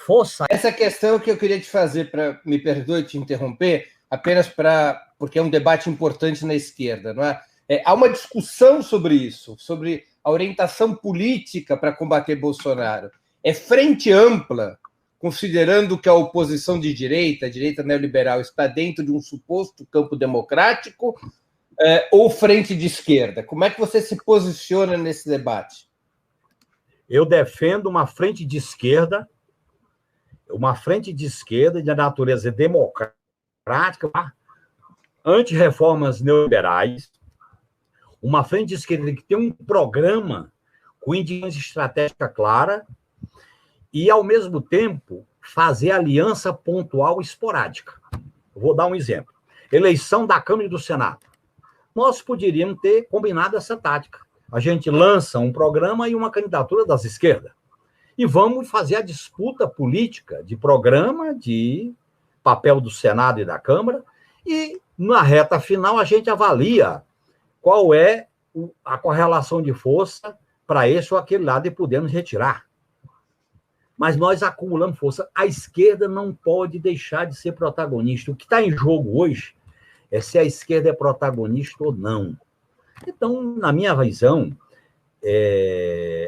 força... Essa questão que eu queria te fazer, me perdoe te interromper, apenas porque é um debate importante na esquerda, não é? Há uma discussão sobre isso, sobre a orientação política para combater Bolsonaro. É frente ampla, considerando que a oposição de direita, a direita neoliberal, está dentro de um suposto campo democrático, ou frente de esquerda? Como é que você se posiciona nesse debate? Eu defendo uma frente de esquerda de natureza democrática, anti-reformas neoliberais, uma frente de esquerda que tem um programa com indicações estratégicas claras e, ao mesmo tempo, fazer aliança pontual esporádica. Eu vou dar um exemplo. Eleição da Câmara e do Senado. Nós poderíamos ter combinado essa tática. A gente lança um programa e uma candidatura das esquerdas. E vamos fazer a disputa política de programa, de papel do Senado e da Câmara, e na reta final a gente avalia qual é a correlação de força para esse ou aquele lado e podemos retirar. Mas nós acumulamos força. A esquerda não pode deixar de ser protagonista. O que está em jogo hoje é se a esquerda é protagonista ou não. Então, na minha visão,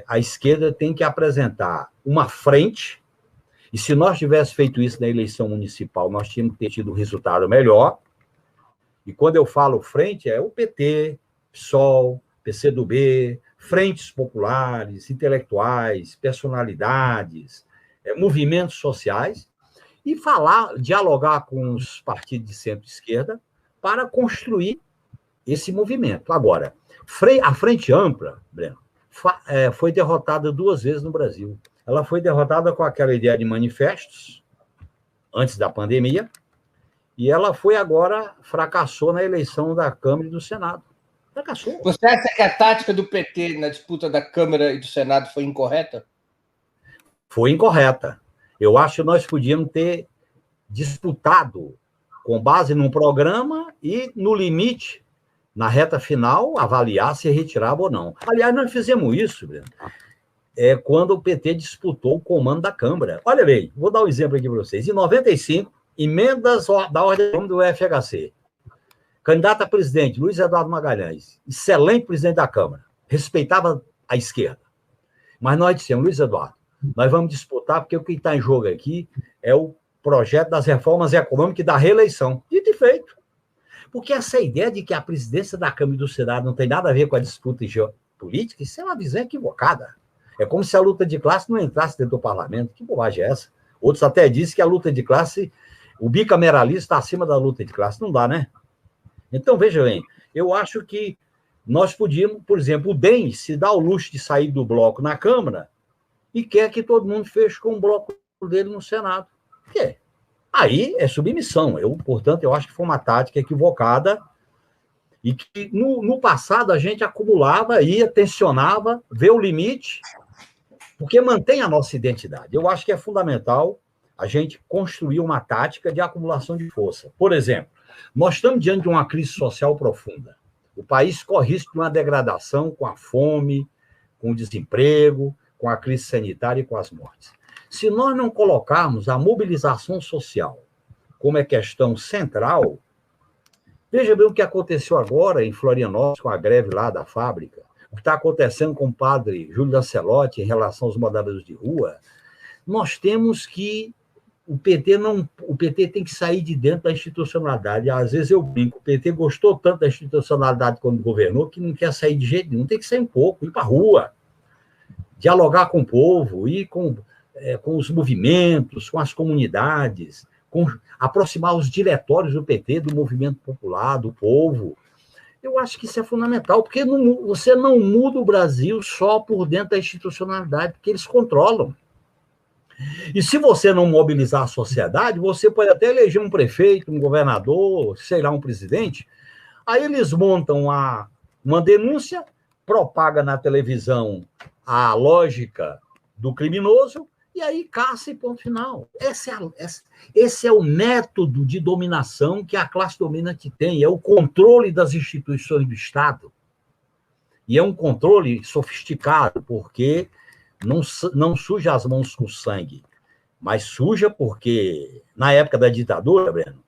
a esquerda tem que apresentar uma frente, e se nós tivéssemos feito isso na eleição municipal, nós tínhamos tido um resultado melhor. E quando eu falo frente, é o PT, PSOL, PCdoB, frentes populares, intelectuais, personalidades, movimentos sociais, e dialogar com os partidos de centro-esquerda para construir esse movimento. Agora, a Frente Ampla, Breno, foi derrotada 2 vezes no Brasil. Ela foi derrotada com aquela ideia de manifestos, antes da pandemia, e ela fracassou na eleição da Câmara e do Senado. Fracassou. Você acha que a tática do PT na disputa da Câmara e do Senado foi incorreta? Foi incorreta. Eu acho que nós podíamos ter disputado com base num programa e, no limite, na reta final, avaliar se retirava ou não. Aliás, nós fizemos isso, Breno, quando o PT disputou o comando da Câmara. Olha bem, vou dar um exemplo aqui para vocês. Em 95, emendas da ordem do FHC. Candidato a presidente, Luiz Eduardo Magalhães, excelente presidente da Câmara, respeitava a esquerda. Mas nós dissemos, Luiz Eduardo, nós vamos disputar porque o que está em jogo aqui é o projeto das reformas econômicas e da reeleição. Dito e feito. Porque essa ideia de que a presidência da Câmara e do Senado não tem nada a ver com a disputa política, isso é uma visão equivocada. É como se a luta de classe não entrasse dentro do parlamento. Que bobagem é essa? Outros até dizem que a luta de classe, o bicameralismo está acima da luta de classe. Não dá, né? Então, veja bem, eu acho que nós podíamos, por exemplo, o DEM se dá o luxo de sair do bloco na Câmara e quer que todo mundo feche com o bloco dele no Senado. Por quê? Aí é submissão. Portanto, eu acho que foi uma tática equivocada e que no passado a gente acumulava, ia, tensionava, vê o limite, porque mantém a nossa identidade. Eu acho que é fundamental a gente construir uma tática de acumulação de força. Por exemplo, nós estamos diante de uma crise social profunda. O país corre risco de uma degradação com a fome, com o desemprego, com a crise sanitária e com as mortes. Se nós não colocarmos a mobilização social como é questão central, veja bem o que aconteceu agora em Florianópolis com a greve lá da fábrica, o que está acontecendo com o padre Júlio Lancelotti em relação aos moradores de rua. Nós temos que o PT tem que sair de dentro da institucionalidade. Às vezes eu brinco, o PT gostou tanto da institucionalidade quando governou que não quer sair de jeito nenhum, tem que sair um pouco, ir para a rua, dialogar com o povo, ir com os movimentos, com as comunidades, aproximar os diretórios do PT, do movimento popular, do povo. Eu acho que isso é fundamental, porque você não muda o Brasil só por dentro da institucionalidade, porque eles controlam. E se você não mobilizar a sociedade, você pode até eleger um prefeito, um governador, sei lá, um presidente, aí eles montam uma denúncia, propaga na televisão a lógica do criminoso, e aí caça e ponto final. Esse é o método de dominação que a classe dominante tem, é o controle das instituições do Estado. E é um controle sofisticado, porque não suja as mãos com sangue. Mas suja porque, na época da ditadura, Breno,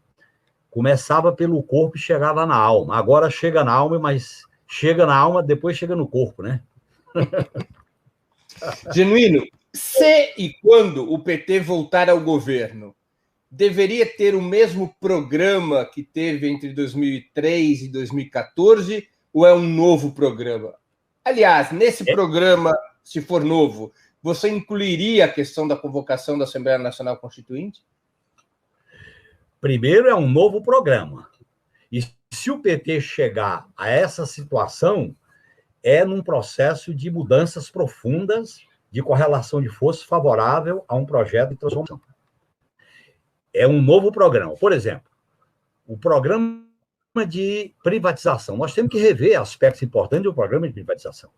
começava pelo corpo e chegava na alma. Agora chega na alma, mas chega na alma, depois chega no corpo, né? Genuíno, se e quando o PT voltar ao governo, deveria ter o mesmo programa que teve entre 2003 e 2014 ou é um novo programa? Aliás, nesse programa, se for novo, você incluiria a questão da convocação da Assembleia Nacional Constituinte? Primeiro, é um novo programa. E se o PT chegar a essa situação, é num processo de mudanças profundas, de correlação de forças favorável a um projeto de transformação. É um novo programa. Por exemplo, o programa de privatização. Nós temos que rever aspectos importantes do programa de privatização.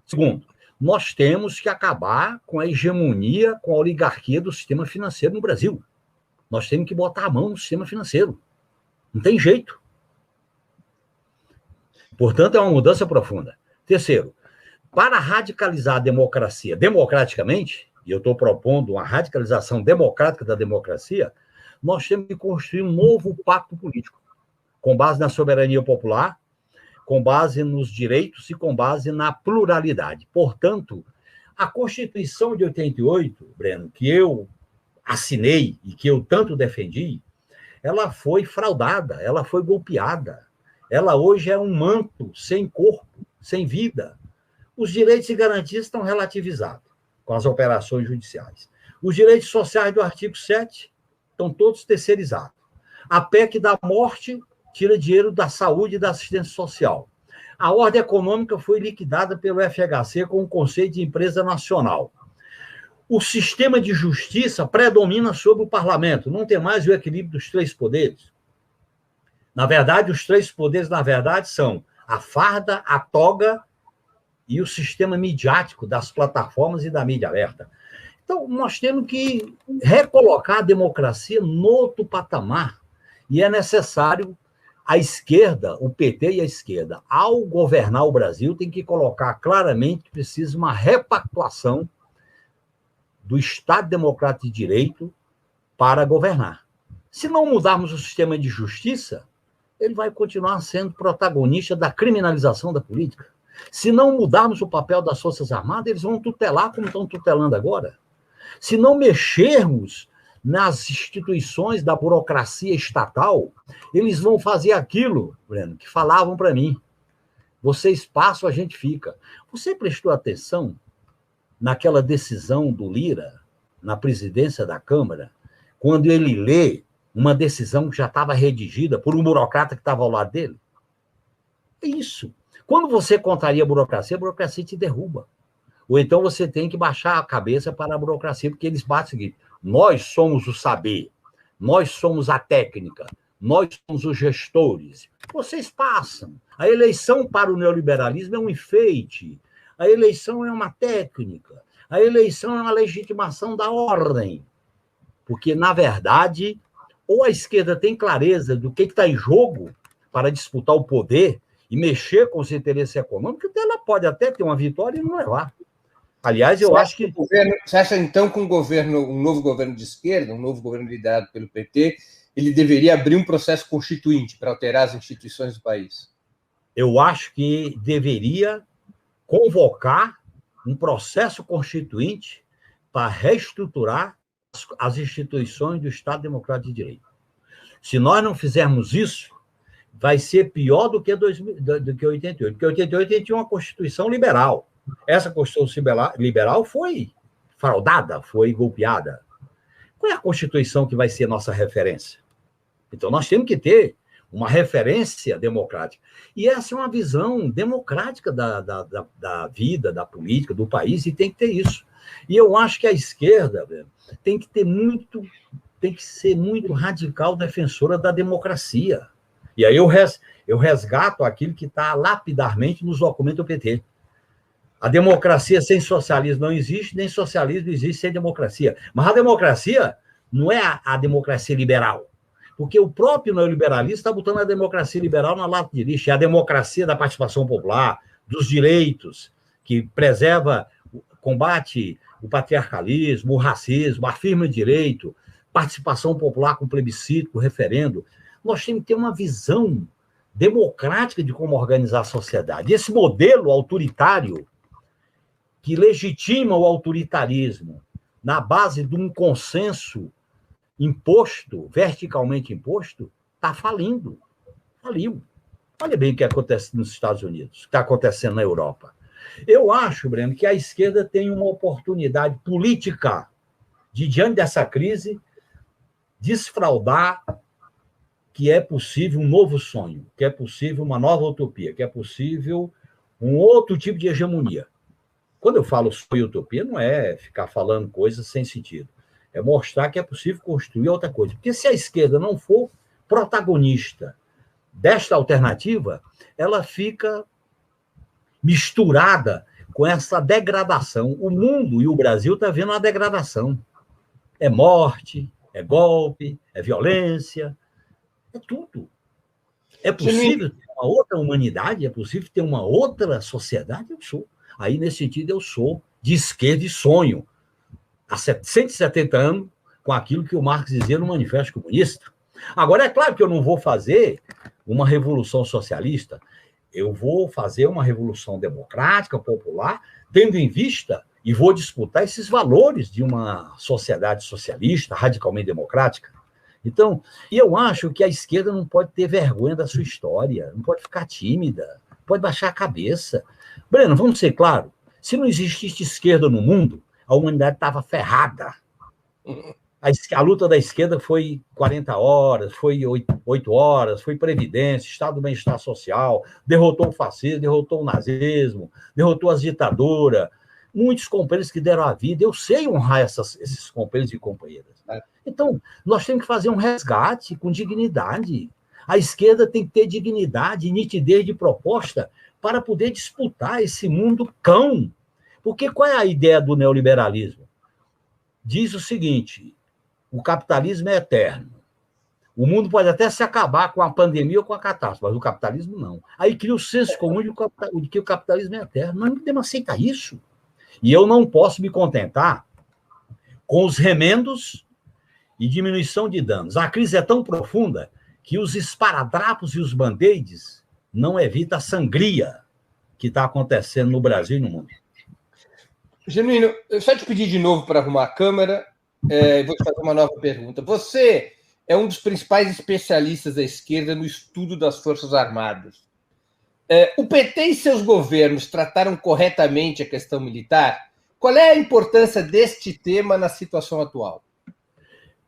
Segundo, nós temos que acabar com a hegemonia, com a oligarquia do sistema financeiro no Brasil. Nós temos que botar a mão no sistema financeiro. Não tem jeito. Portanto, é uma mudança profunda. Terceiro, para radicalizar a democracia democraticamente, e eu estou propondo uma radicalização democrática da democracia, nós temos que construir um novo pacto político, com base na soberania popular, com base nos direitos e com base na pluralidade. Portanto, a Constituição de 88, Breno, que eu assinei e que eu tanto defendi, ela foi fraudada, ela foi golpeada. Ela hoje é um manto sem corpo, sem vida. Os direitos e garantias estão relativizados com as operações judiciais. Os direitos sociais do artigo 7 estão todos terceirizados. A PEC da morte tira dinheiro da saúde e da assistência social. A ordem econômica foi liquidada pelo FHC com o conceito de empresa nacional. O sistema de justiça predomina sobre o parlamento, não tem mais o equilíbrio dos três poderes. Na verdade, os três poderes, são a farda, a toga e o sistema midiático das plataformas e da mídia aberta. Então, nós temos que recolocar a democracia no outro patamar. E é necessário a esquerda, o PT e a esquerda, ao governar o Brasil, tem que colocar claramente que precisa uma repactuação do Estado Democrático de Direito para governar. Se não mudarmos o sistema de justiça, ele vai continuar sendo protagonista da criminalização da política. Se não mudarmos o papel das Forças Armadas, eles vão tutelar como estão tutelando agora. Se não mexermos nas instituições da burocracia estatal, eles vão fazer aquilo, Breno, que falavam para mim. Vocês passam, a gente fica. Você prestou atenção naquela decisão do Lira, na presidência da Câmara, quando ele lê uma decisão que já estava redigida por um burocrata que estava ao lado dele? É isso. Quando você contraria a burocracia te derruba. Ou então você tem que baixar a cabeça para a burocracia, porque eles batem o seguinte: nós somos o saber, nós somos a técnica, nós somos os gestores. Vocês passam. A eleição para o neoliberalismo é um enfeite, a eleição é uma técnica, a eleição é uma legitimação da ordem. Porque, na verdade, ou a esquerda tem clareza do que está em jogo para disputar o poder e mexer com os interesses econômicos, ela pode até ter uma vitória e não levar. Aliás, eu acho que... Você acha, então, que um novo governo de esquerda, um novo governo liderado pelo PT, ele deveria abrir um processo constituinte para alterar as instituições do país? Eu acho que deveria convocar um processo constituinte para reestruturar as instituições do Estado Democrático de Direito. Se nós não fizermos isso, vai ser pior do que 88. Porque 88 a gente tinha uma Constituição liberal. Essa Constituição liberal foi fraudada, foi golpeada. Qual é a Constituição que vai ser nossa referência? Então, nós temos que ter uma referência democrática. E essa é uma visão democrática da vida, da política, do país, e tem que ter isso. E eu acho que a esquerda tem que ser muito radical defensora da democracia. E aí eu resgato aquilo que está lapidarmente nos documentos do PT. A democracia sem socialismo não existe, nem socialismo existe sem democracia. Mas a democracia não é a democracia liberal, porque o próprio neoliberalismo está botando a democracia liberal na lata de lixo. É a democracia da participação popular, dos direitos, que preserva combate o patriarcalismo, o racismo, afirma direito, participação popular com plebiscito, com referendo. Nós temos que ter uma visão democrática de como organizar a sociedade. Esse modelo autoritário que legitima o autoritarismo na base de um consenso imposto, verticalmente imposto, está falindo. Faliu. Olha bem o que acontece nos Estados Unidos, o que está acontecendo na Europa. Eu acho, Breno, que a esquerda tem uma oportunidade política de, diante dessa crise, desfraudar que é possível um novo sonho, que é possível uma nova utopia, que é possível um outro tipo de hegemonia. Quando eu falo sonho e utopia, não é ficar falando coisas sem sentido. É mostrar que é possível construir outra coisa. Porque se a esquerda não for protagonista desta alternativa, ela fica misturada com essa degradação. O mundo e o Brasil estão vendo uma degradação. É morte, é golpe, é violência, é tudo. É possível ter uma outra humanidade? É possível ter uma outra sociedade? Eu sou. Aí, nesse sentido, eu sou de esquerda e sonho. Há 170 anos, com aquilo que o Marx dizia no Manifesto Comunista. Agora, é claro que eu não vou fazer uma revolução socialista, eu vou fazer uma revolução democrática, popular, tendo em vista, e vou disputar esses valores de uma sociedade socialista, radicalmente democrática. Então, eu acho que a esquerda não pode ter vergonha da sua história, não pode ficar tímida, pode baixar a cabeça. Breno, vamos ser claros, se não existisse esquerda no mundo, a humanidade estava ferrada. A luta da esquerda foi 40 horas, foi 8 horas, foi Previdência, Estado do Bem-Estar Social, derrotou o fascismo, derrotou o nazismo, derrotou as ditaduras. Muitos companheiros que deram a vida, eu sei honrar esses companheiros e companheiras. Então, nós temos que fazer um resgate com dignidade. A esquerda tem que ter dignidade, nitidez de proposta para poder disputar esse mundo cão. Porque qual é a ideia do neoliberalismo? Diz o seguinte: o capitalismo é eterno. O mundo pode até se acabar com a pandemia ou com a catástrofe, mas o capitalismo não. Aí cria o senso comum de que o capitalismo é eterno. Nós não podemos aceitar isso. E eu não posso me contentar com os remendos e diminuição de danos. A crise é tão profunda que os esparadrapos e os band-aids não evitam a sangria que está acontecendo no Brasil e no mundo. Genuíno, eu só te pedir de novo para arrumar a câmera, vou te fazer uma nova pergunta. Você é um dos principais especialistas da esquerda no estudo das Forças Armadas. O PT e seus governos trataram corretamente a questão militar? Qual é a importância deste tema na situação atual?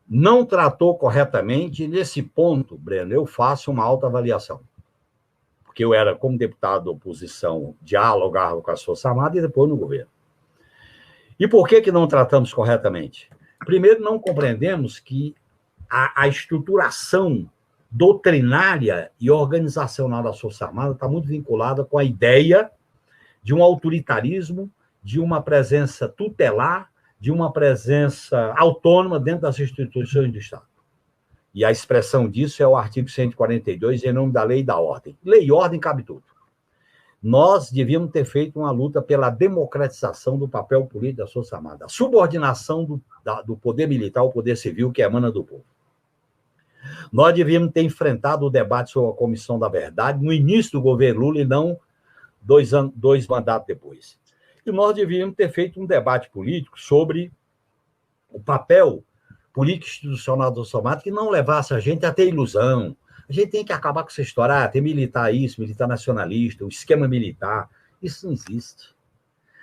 Não tratou corretamente. Nesse ponto, Breno, eu faço uma autoavaliação. Porque eu era, como deputado da oposição, dialogava com as Forças Armadas e depois no governo. E por que não tratamos corretamente? Primeiro, não compreendemos que a estruturação doutrinária e organizacional das Forças Armadas está muito vinculada com a ideia de um autoritarismo, de uma presença tutelar, de uma presença autônoma dentro das instituições do Estado. E a expressão disso é o artigo 142, em nome da lei e da ordem. Lei e ordem cabe tudo. Nós devíamos ter feito uma luta pela democratização do papel político das Forças Armadas, a subordinação do poder militar ao poder civil, que emana do povo. Nós devíamos ter enfrentado o debate sobre a Comissão da Verdade no início do governo Lula e não 2 mandatos depois. E nós devíamos ter feito um debate político sobre o papel político institucional das Forças Armadas que não levasse a gente a ter ilusão. A gente tem que acabar com essa história, ter militar isso, militar nacionalista, o esquema militar. Isso não existe.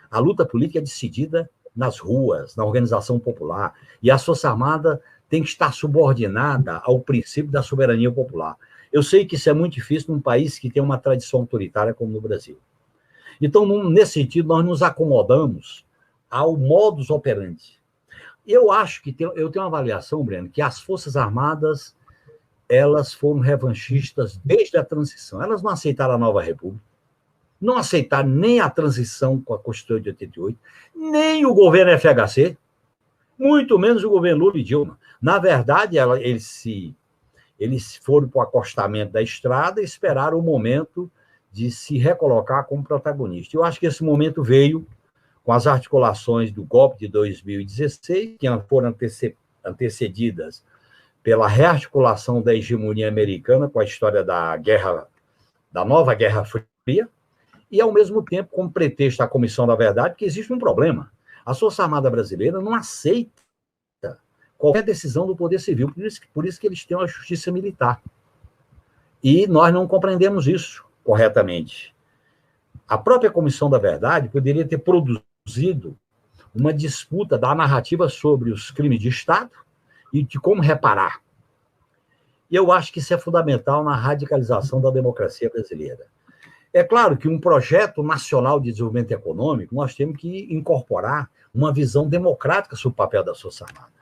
A luta política é decidida nas ruas, na organização popular. E a Força Armada tem que estar subordinada ao princípio da soberania popular. Eu sei que isso é muito difícil num país que tem uma tradição autoritária como no Brasil. Então, nesse sentido, nós nos acomodamos ao modus operandi. Eu acho que eu tenho uma avaliação, Breno, que as Forças Armadas elas foram revanchistas desde a transição. Elas não aceitaram a nova república, não aceitaram nem a transição com a Constituição de 88, nem o governo FHC, muito menos o governo Lula e Dilma. Na verdade, eles foram para o acostamento da estrada e esperaram o momento de se recolocar como protagonista. Eu acho que esse momento veio com as articulações do golpe de 2016, que foram antecedidas pela rearticulação da hegemonia americana com a história da nova Guerra Fria, e, ao mesmo tempo, como pretexto à Comissão da Verdade, que existe um problema. A Força Armada Brasileira não aceita qualquer decisão do Poder Civil, por isso que eles têm uma justiça militar. E nós não compreendemos isso corretamente. A própria Comissão da Verdade poderia ter produzido uma disputa da narrativa sobre os crimes de Estado e de como reparar. E eu acho que isso é fundamental na radicalização da democracia brasileira. É claro que um projeto nacional de desenvolvimento econômico, nós temos que incorporar uma visão democrática sobre o papel da Força Armada.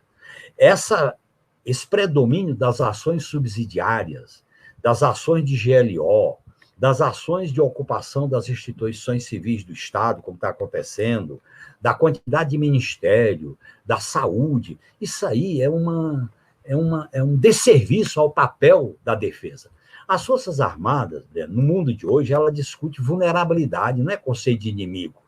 Esse predomínio das ações subsidiárias, das ações de GLO, das ações de ocupação das instituições civis do Estado, como está acontecendo, da quantidade de ministério, da saúde, isso aí é um desserviço ao papel da defesa. As Forças Armadas, no mundo de hoje, ela discute vulnerabilidade, não é conceito de inimigo.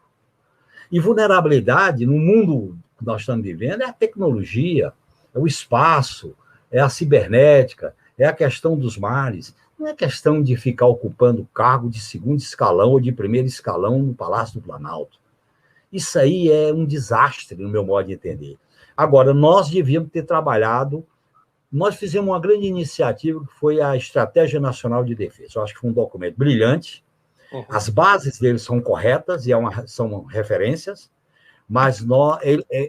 E vulnerabilidade, no mundo que nós estamos vivendo, é a tecnologia, é o espaço, é a cibernética, é a questão dos mares. Não é questão de ficar ocupando cargo de segundo escalão ou de primeiro escalão no Palácio do Planalto. Isso aí é um desastre, no meu modo de entender. Agora, nós devíamos ter trabalhado. Nós fizemos uma grande iniciativa, que foi a Estratégia Nacional de Defesa. Eu acho que foi um documento brilhante. Uhum. As bases dele são corretas e são referências, mas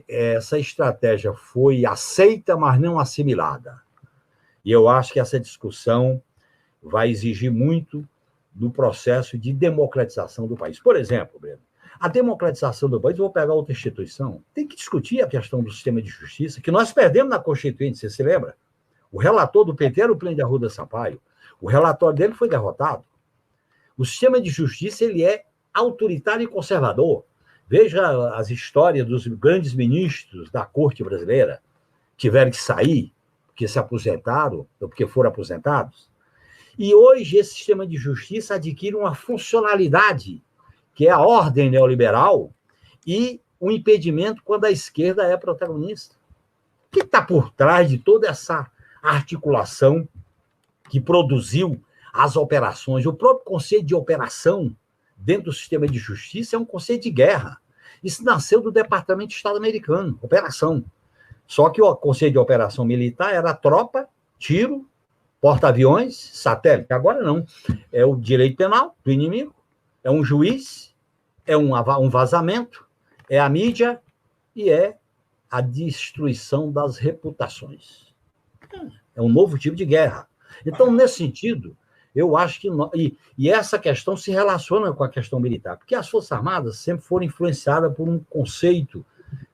essa estratégia foi aceita, mas não assimilada. E eu acho que essa discussão vai exigir muito do processo de democratização do país. Por exemplo, Breno, a democratização do país, vou pegar outra instituição, tem que discutir a questão do sistema de justiça, que nós perdemos na Constituinte, você se lembra? O relator do PT era o Plínio de Arruda Sampaio. O relatório dele foi derrotado. O sistema de justiça ele é autoritário e conservador. Veja as histórias dos grandes ministros da corte brasileira, tiveram que sair porque se aposentaram ou porque foram aposentados. E hoje esse sistema de justiça adquire uma funcionalidade, que é a ordem neoliberal e o impedimento quando a esquerda é protagonista. O que está por trás de toda essa articulação que produziu as operações? O próprio conceito de operação dentro do sistema de justiça é um conceito de guerra. Isso nasceu do Departamento de Estado americano, operação. Só que o conceito de operação militar era tropa, tiro, porta-aviões, satélite. Agora não. É o direito penal do inimigo, é um juiz, é um vazamento, é a mídia e é a destruição das reputações. É um novo tipo de guerra. Então, nesse sentido, eu acho que... E essa questão se relaciona com a questão militar, porque as Forças Armadas sempre foram influenciadas por um conceito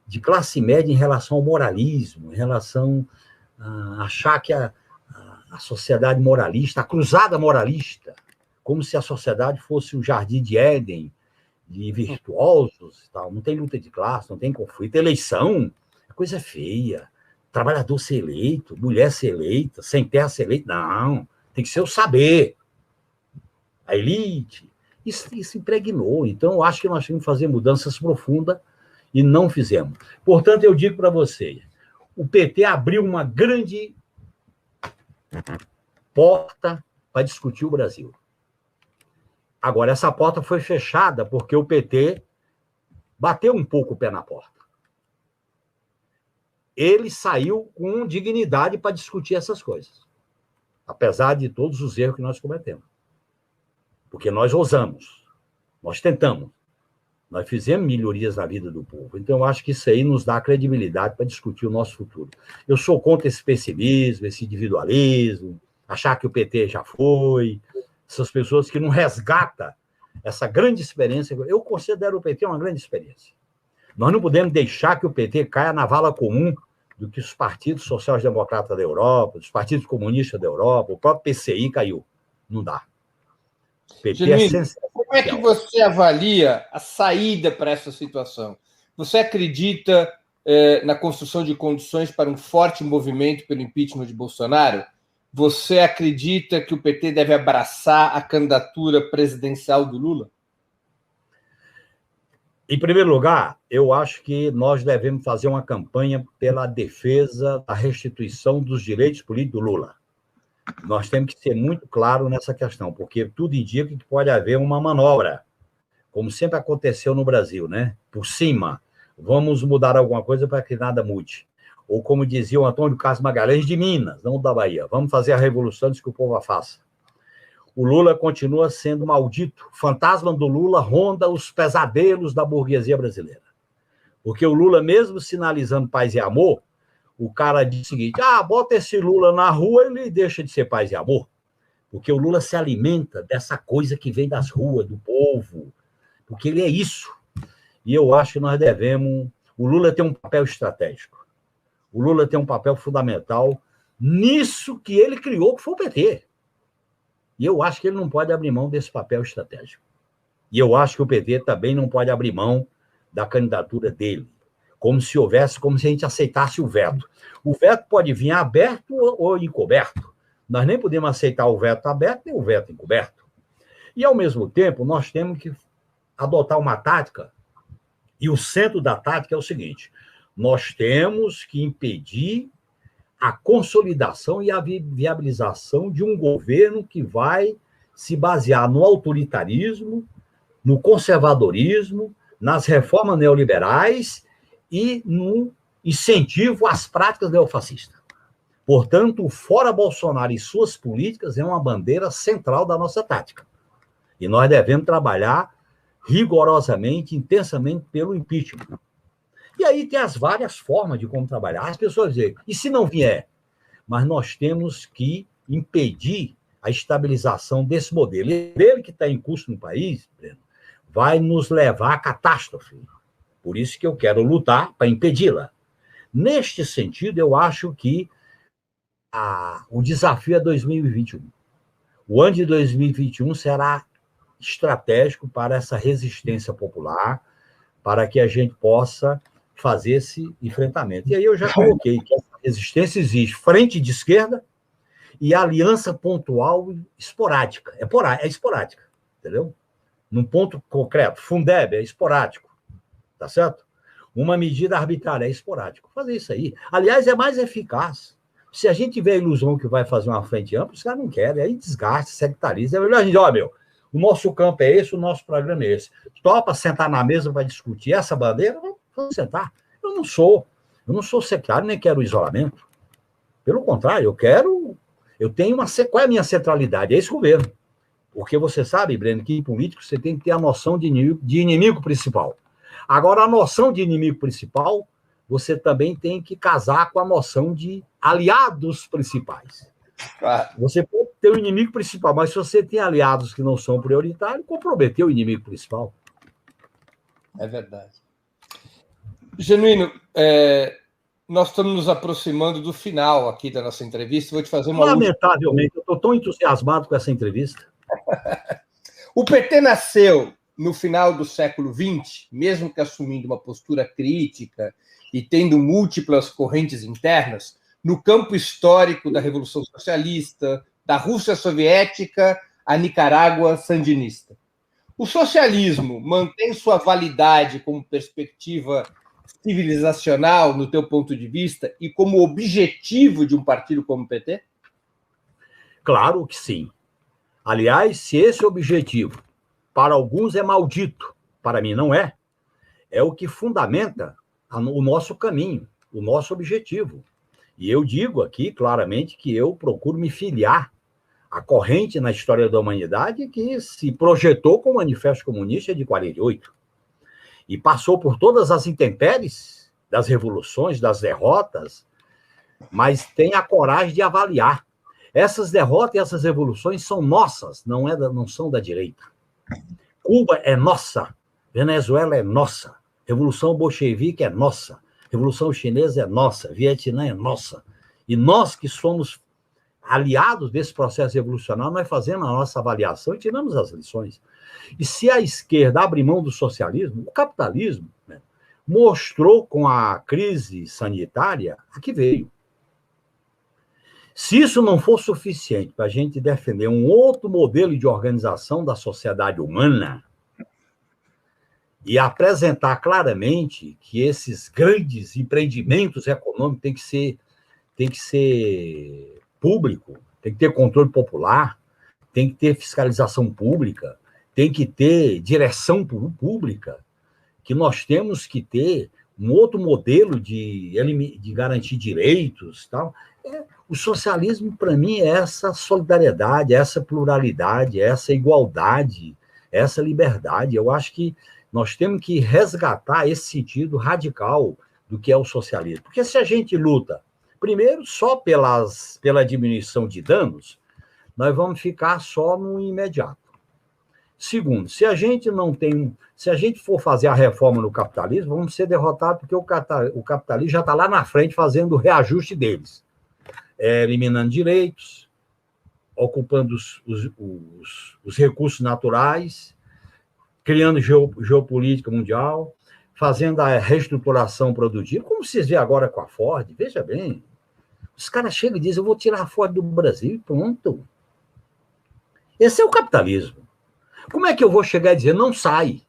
de classe média em relação ao moralismo, em relação a achar que a sociedade moralista, a cruzada moralista, como se a sociedade fosse um jardim de Éden, de virtuosos e tal. Não tem luta de classe, não tem conflito. Eleição é coisa feia. Trabalhador ser eleito, mulher ser eleita, sem terra ser eleita. Não, tem que ser o saber. A elite. Isso impregnou. Então, eu acho que nós temos que fazer mudanças profundas e não fizemos. Portanto, eu digo para vocês, o PT abriu uma grande porta para discutir o Brasil. Agora, essa porta foi fechada porque o PT bateu um pouco o pé na porta. Ele saiu com dignidade para discutir essas coisas, apesar de todos os erros que nós cometemos. Porque nós ousamos, nós tentamos, nós fizemos melhorias na vida do povo. Então, eu acho que isso aí nos dá credibilidade para discutir o nosso futuro. Eu sou contra esse pessimismo, esse individualismo, achar que o PT já foi, essas pessoas que não resgatam essa grande experiência. Eu considero o PT uma grande experiência. Nós não podemos deixar que o PT caia na vala comum do que os partidos sociais-democratas da Europa, os partidos comunistas da Europa, o próprio PCI caiu. Não dá. O PT como é que você avalia a saída para essa situação? Você acredita na construção de condições para um forte movimento pelo impeachment de Bolsonaro? Você acredita que o PT deve abraçar a candidatura presidencial do Lula? Em primeiro lugar, eu acho que nós devemos fazer uma campanha pela defesa da restituição dos direitos políticos do Lula. Nós temos que ser muito claros nessa questão, porque tudo indica que pode haver uma manobra, como sempre aconteceu no Brasil, né? Por cima, vamos mudar alguma coisa para que nada mude. Ou como dizia o Antônio Carlos Magalhães, de Minas, não da Bahia, vamos fazer a revolução antes que o povo a faça. O Lula continua sendo maldito. O fantasma do Lula ronda os pesadelos da burguesia brasileira. Porque o Lula, mesmo sinalizando paz e amor, o cara diz o seguinte, bota esse Lula na rua, ele deixa de ser paz e amor. Porque o Lula se alimenta dessa coisa que vem das ruas, do povo. Porque ele é isso. E eu acho que nós devemos... O Lula tem um papel estratégico. O Lula tem um papel fundamental nisso que ele criou, que foi o PT. E eu acho que ele não pode abrir mão desse papel estratégico. E eu acho que o PT também não pode abrir mão da candidatura dele. Como se a gente aceitasse o veto. O veto pode vir aberto ou encoberto. Nós nem podemos aceitar o veto aberto nem o veto encoberto. E, ao mesmo tempo, nós temos que adotar uma tática, e o centro da tática é o seguinte: nós temos que impedir a consolidação e a viabilização de um governo que vai se basear no autoritarismo, no conservadorismo, nas reformas neoliberais e no incentivo às práticas neofascistas. Portanto, o fora Bolsonaro e suas políticas é uma bandeira central da nossa tática. E nós devemos trabalhar rigorosamente, intensamente pelo impeachment. E aí tem as várias formas de como trabalhar. As pessoas dizem, e se não vier? Mas nós temos que impedir a estabilização desse modelo. E ele que está em curso no país, Breno, vai nos levar à catástrofe. Por isso que eu quero lutar para impedi-la. Neste sentido, eu acho que o desafio é 2021. O ano de 2021 será estratégico para essa resistência popular, para que a gente possa fazer esse enfrentamento. E aí eu já coloquei que essa resistência existe frente de esquerda e aliança pontual esporádica. É esporádica, entendeu? Num ponto concreto. Fundeb é esporádico, tá certo? Uma medida arbitrária é esporádico. Fazer isso aí. Aliás, é mais eficaz. Se a gente tiver a ilusão que vai fazer uma frente ampla, os caras não querem, aí desgaste, sectariza. É melhor a gente, o nosso campo é esse, o nosso programa é esse. Topa sentar na mesa para discutir essa bandeira? Vamos sentar. Eu não sou sectário, nem quero isolamento. Pelo contrário, eu tenho qual é a minha centralidade? É esse governo. Porque você sabe, Breno, que em político você tem que ter a noção de inimigo principal. Agora, a noção de inimigo principal, você também tem que casar com a noção de aliados principais. Você pode ter o inimigo principal, mas se você tem aliados que não são prioritários, comprometeu o inimigo principal. É verdade. Genuíno, nós estamos nos aproximando do final aqui da nossa entrevista. Vou te fazer uma Lamentavelmente, eu estou tão entusiasmado com essa entrevista. O PT nasceu no final do século XX, mesmo que assumindo uma postura crítica e tendo múltiplas correntes internas, no campo histórico da Revolução Socialista, da Rússia Soviética à Nicarágua sandinista. O socialismo mantém sua validade como perspectiva civilizacional, no teu ponto de vista, e como objetivo de um partido como o PT? Claro que sim. Aliás, se esse objetivo para alguns é maldito, para mim não é, é o que fundamenta o nosso caminho, o nosso objetivo. E eu digo aqui claramente que eu procuro me filiar à corrente na história da humanidade que se projetou com o Manifesto Comunista de 48 e passou por todas as intempéries das revoluções, das derrotas, mas tem a coragem de avaliar. Essas derrotas e essas revoluções são nossas, não são da direita. Cuba é nossa, Venezuela é nossa, Revolução Bolchevique é nossa, Revolução Chinesa é nossa, Vietnã é nossa. E nós que somos aliados desse processo revolucionário, nós fazemos a nossa avaliação e tiramos as lições. E se a esquerda abre mão do socialismo, o capitalismo, né, mostrou com a crise sanitária a que veio. Se isso não for suficiente para a gente defender um outro modelo de organização da sociedade humana, e apresentar claramente que esses grandes empreendimentos econômicos têm que ser público, tem que ter controle popular, tem que ter fiscalização pública, tem que ter direção pública, que nós temos que ter um outro modelo de garantir direitos. Tal. O socialismo, para mim, é essa solidariedade, essa pluralidade, essa igualdade, essa liberdade. Eu acho que nós temos que resgatar esse sentido radical do que é o socialismo. Porque se a gente luta, primeiro, só pela diminuição de danos, nós vamos ficar só no imediato. Segundo, se a gente for fazer a reforma no capitalismo, vamos ser derrotados porque o capitalismo já está lá na frente fazendo o reajuste deles, eliminando direitos, ocupando os recursos naturais, criando geopolítica mundial, fazendo a reestruturação produtiva, como vocês vê agora com a Ford. Veja bem, os caras chegam e dizem, eu vou tirar a Ford do Brasil e pronto. Esse é o capitalismo. Como é que eu vou chegar e dizer, não sai,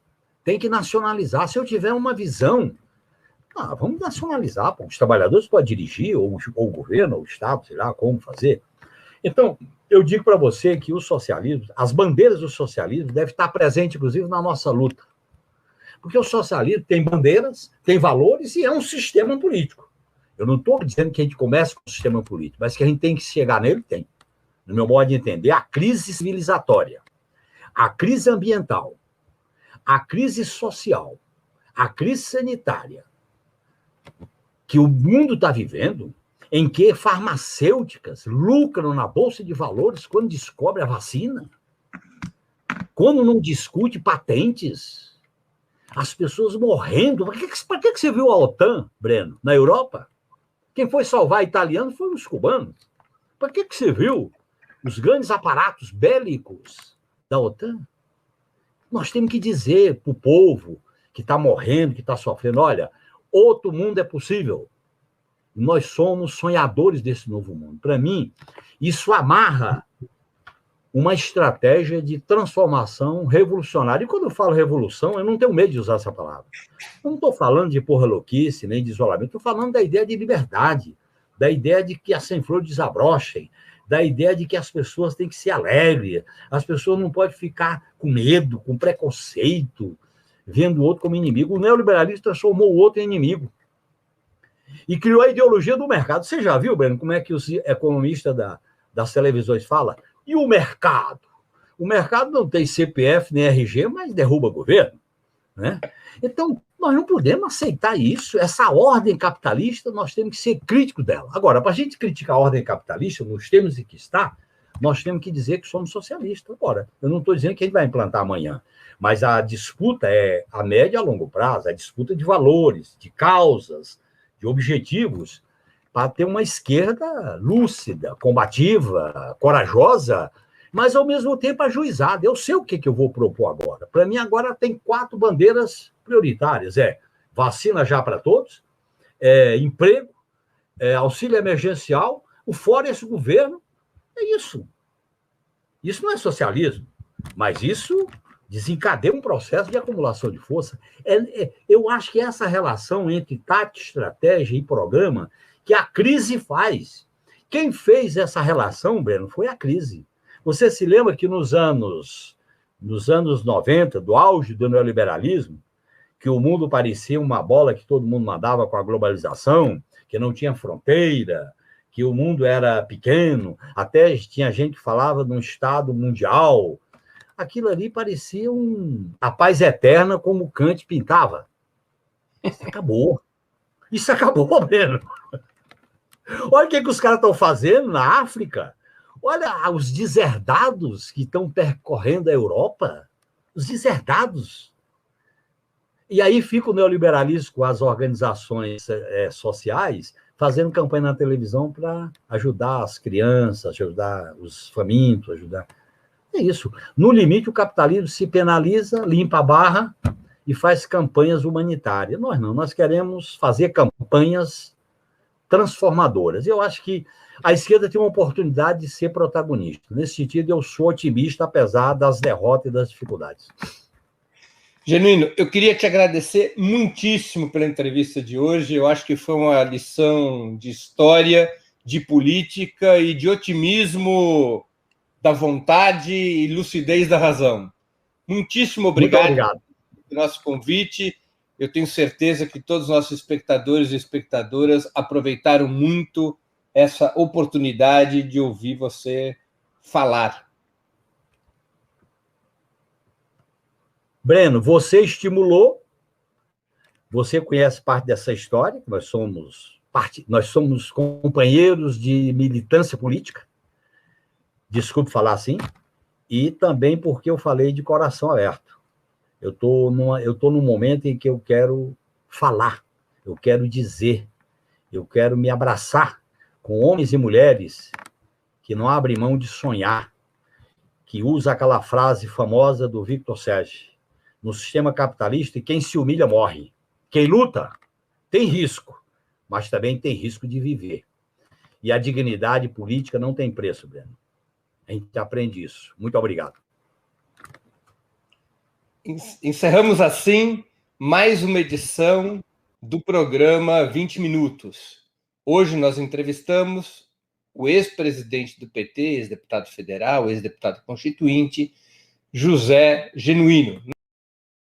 tem que nacionalizar? Se eu tiver uma visão, vamos nacionalizar, pô. Os trabalhadores podem dirigir, ou o governo, ou o Estado, sei lá, como fazer. Então, eu digo para você que o socialismo, as bandeiras do socialismo devem estar presentes, inclusive, na nossa luta. Porque o socialismo tem bandeiras, tem valores e é um sistema político. Eu não estou dizendo que a gente comece com o sistema político, mas que a gente tem que chegar nele, tem. No meu modo de entender, a crise civilizatória, a crise ambiental, a crise social, a crise sanitária, que o mundo está vivendo, em que farmacêuticas lucram na Bolsa de Valores quando descobre a vacina, quando não discute patentes, as pessoas morrendo. Para que você viu a OTAN, Breno, na Europa? Quem foi salvar italianos foram os cubanos. Para que você viu os grandes aparatos bélicos da OTAN? Nós temos que dizer para o povo que está morrendo, que está sofrendo, olha, outro mundo é possível. Nós somos sonhadores desse novo mundo. Para mim, isso amarra uma estratégia de transformação revolucionária. E quando eu falo revolução, eu não tenho medo de usar essa palavra. Eu não estou falando de porra louquice, nem de isolamento, estou falando da ideia de liberdade, da ideia de que as sem-flores desabrochem, da ideia de que as pessoas têm que ser alegres, as pessoas não podem ficar com medo, com preconceito, vendo o outro como inimigo. O neoliberalismo transformou o outro em inimigo. E criou a ideologia do mercado. Você já viu, Breno, como é que os economistas das televisões falam? E o mercado? O mercado não tem CPF nem RG, mas derruba governo. Né? Então, nós não podemos aceitar isso. Essa ordem capitalista, nós temos que ser críticos dela. Agora, para a gente criticar a ordem capitalista, nos termos em que está, nós temos que dizer que somos socialistas. Agora, eu não estou dizendo que a gente vai implantar amanhã, mas a disputa é a médio e a longo prazo, a disputa de valores, de causas, de objetivos, para ter uma esquerda lúcida, combativa, corajosa, mas, ao mesmo tempo, ajuizada. Eu sei o que eu vou propor agora. Para mim, agora tem 4 bandeiras prioritárias. Vacina já para todos, emprego, auxílio emergencial, o fora esse governo. É isso. Isso não é socialismo, mas isso desencadeia um processo de acumulação de força. Eu acho que essa relação entre tática, estratégia e programa que a crise faz. Quem fez essa relação, Breno, foi a crise. Você se lembra que nos anos 90, do auge do neoliberalismo, que o mundo parecia uma bola que todo mundo mandava com a globalização, que não tinha fronteira, que o mundo era pequeno, até tinha gente que falava de um Estado mundial. Aquilo ali parecia a paz eterna, como Kant pintava. Isso acabou, Breno. Olha o que os caras estão fazendo na África. Olha os deserdados que estão percorrendo a Europa. Os deserdados. E aí fica o neoliberalismo com as organizações sociais fazendo campanha na televisão para ajudar as crianças, ajudar os famintos, ajudar... É isso. No limite, o capitalismo se penaliza, limpa a barra e faz campanhas humanitárias. Nós não, nós queremos fazer campanhas transformadoras. Eu acho que a esquerda tem uma oportunidade de ser protagonista. Nesse sentido, eu sou otimista, apesar das derrotas e das dificuldades. Genuíno, eu queria te agradecer muitíssimo pela entrevista de hoje. Eu acho que foi uma lição de história, de política e de otimismo da vontade e lucidez da razão. Muitíssimo obrigado, Muito obrigado pelo nosso convite. Eu tenho certeza que todos os nossos espectadores e espectadoras aproveitaram muito essa oportunidade de ouvir você falar. Breno, você estimulou, você conhece parte dessa história, nós somos companheiros de militância política, desculpe falar assim, e também porque eu falei de coração aberto. Eu estou num momento em que eu quero falar, eu quero dizer, eu quero me abraçar com homens e mulheres que não abrem mão de sonhar, que usa aquela frase famosa do Victor Sage: no sistema capitalista, quem se humilha morre. Quem luta tem risco, mas também tem risco de viver. E a dignidade política não tem preço, Breno. A gente aprende isso. Muito obrigado. Encerramos assim mais uma edição do programa 20 Minutos. Hoje nós entrevistamos o ex-presidente do PT, ex-deputado federal, ex-deputado constituinte, José Genuíno.